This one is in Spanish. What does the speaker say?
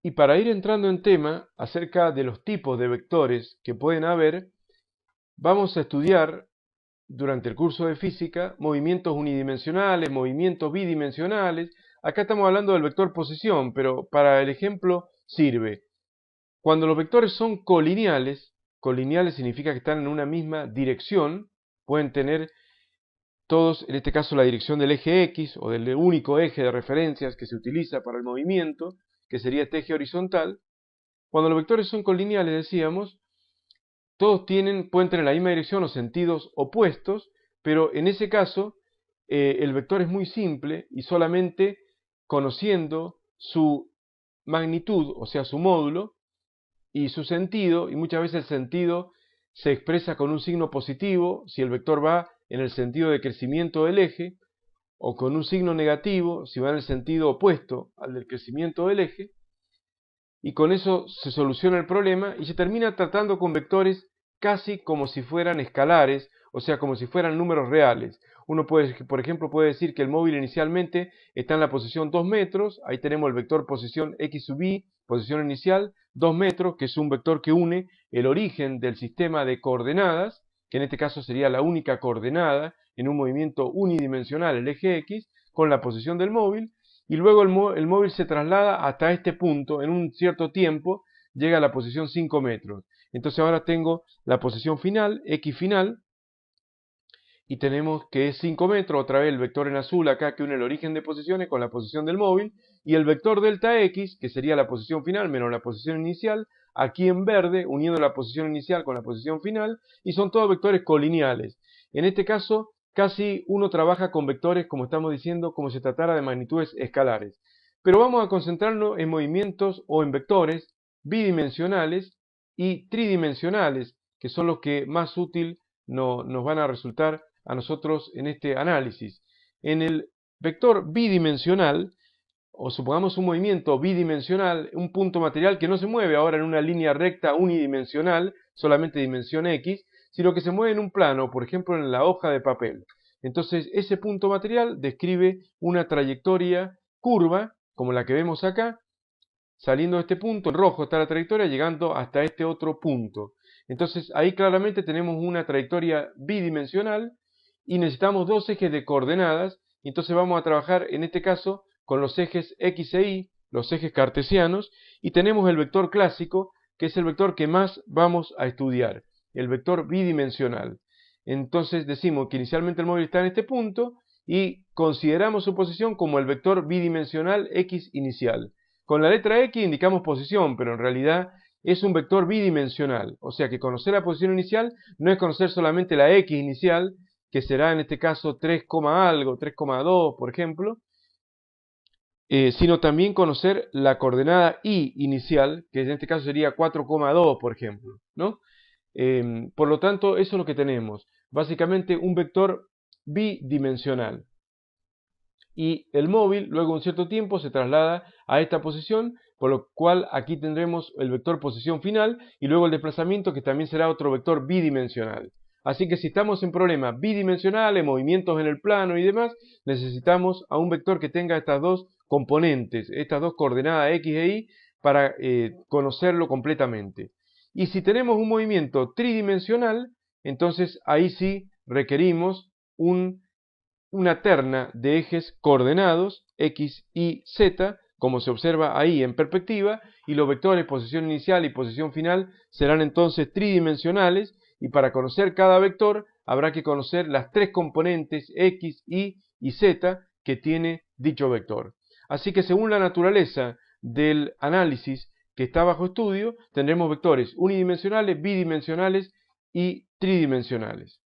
Y para ir entrando en tema acerca de los tipos de vectores que pueden haber, vamos a estudiar durante el curso de física movimientos unidimensionales, movimientos bidimensionales. Acá estamos hablando del vector posición, pero para el ejemplo sirve. Cuando los vectores son colineales, colineales significa que están en una misma dirección, pueden tener todos, en este caso, la dirección del eje X o del único eje de referencias que se utiliza para el movimiento, que sería este eje horizontal. Cuando los vectores son colineales, decíamos, todos pueden tener la misma dirección o sentidos opuestos, pero en ese caso el vector es muy simple y solamente conociendo su magnitud, o sea, su módulo, y su sentido, y muchas veces el sentido se expresa con un signo positivo, si el vector va en el sentido de crecimiento del eje, o con un signo negativo, si va en el sentido opuesto al del crecimiento del eje, y con eso se soluciona el problema y se termina tratando con vectores casi como si fueran escalares, o sea, como si fueran números reales. Uno puede, por ejemplo, puede decir que el móvil inicialmente está en la posición 2 metros, ahí tenemos el vector posición x sub y, posición inicial, 2 metros, que es un vector que une el origen del sistema de coordenadas, que en este caso sería la única coordenada en un movimiento unidimensional, el eje x, con la posición del móvil, y luego el móvil se traslada hasta este punto, en un cierto tiempo, llega a la posición 5 metros. Entonces ahora tengo la posición final, x final, y tenemos que es 5 metros, otra vez el vector en azul acá que une el origen de posiciones con la posición del móvil, y el vector delta x, que sería la posición final menos la posición inicial, aquí en verde, uniendo la posición inicial con la posición final, y son todos vectores colineales. En este caso, casi uno trabaja con vectores, como estamos diciendo, como si tratara de magnitudes escalares. Pero vamos a concentrarnos en movimientos o en vectores bidimensionales y tridimensionales, que son los que más útil nos van a resultar a nosotros en este análisis. En el vector bidimensional, o supongamos un movimiento bidimensional, un punto material que no se mueve ahora en una línea recta unidimensional, solamente dimensión X, sino que se mueve en un plano, por ejemplo en la hoja de papel. Entonces ese punto material describe una trayectoria curva, como la que vemos acá, saliendo de este punto, en rojo está la trayectoria, llegando hasta este otro punto. Entonces ahí claramente tenemos una trayectoria bidimensional y necesitamos dos ejes de coordenadas, y entonces vamos a trabajar en este caso con los ejes X e Y, los ejes cartesianos, y tenemos el vector clásico, que es el vector que más vamos a estudiar, el vector bidimensional. Entonces decimos que inicialmente el móvil está en este punto y consideramos su posición como el vector bidimensional X inicial. Con la letra X indicamos posición, pero en realidad es un vector bidimensional, o sea que conocer la posición inicial no es conocer solamente la X inicial, que será en este caso 3, algo, 3,2 por ejemplo, sino también conocer la coordenada Y inicial, que en este caso sería 4,2 por ejemplo, ¿no? Por lo tanto, eso es lo que tenemos, básicamente un vector bidimensional. Y el móvil luego de un cierto tiempo se traslada a esta posición, por lo cual aquí tendremos el vector posición final y luego el desplazamiento, que también será otro vector bidimensional. Así que si estamos en problemas bidimensionales, movimientos en el plano y demás, necesitamos a un vector que tenga estas dos componentes, estas dos coordenadas X e Y, para conocerlo completamente. Y si tenemos un movimiento tridimensional, entonces ahí sí requerimos una terna de ejes coordenados X, Y, Z, como se observa ahí en perspectiva, y los vectores posición inicial y posición final serán entonces tridimensionales, y para conocer cada vector habrá que conocer las tres componentes X, Y y Z que tiene dicho vector. Así que según la naturaleza del análisis que está bajo estudio, tendremos vectores unidimensionales, bidimensionales y tridimensionales.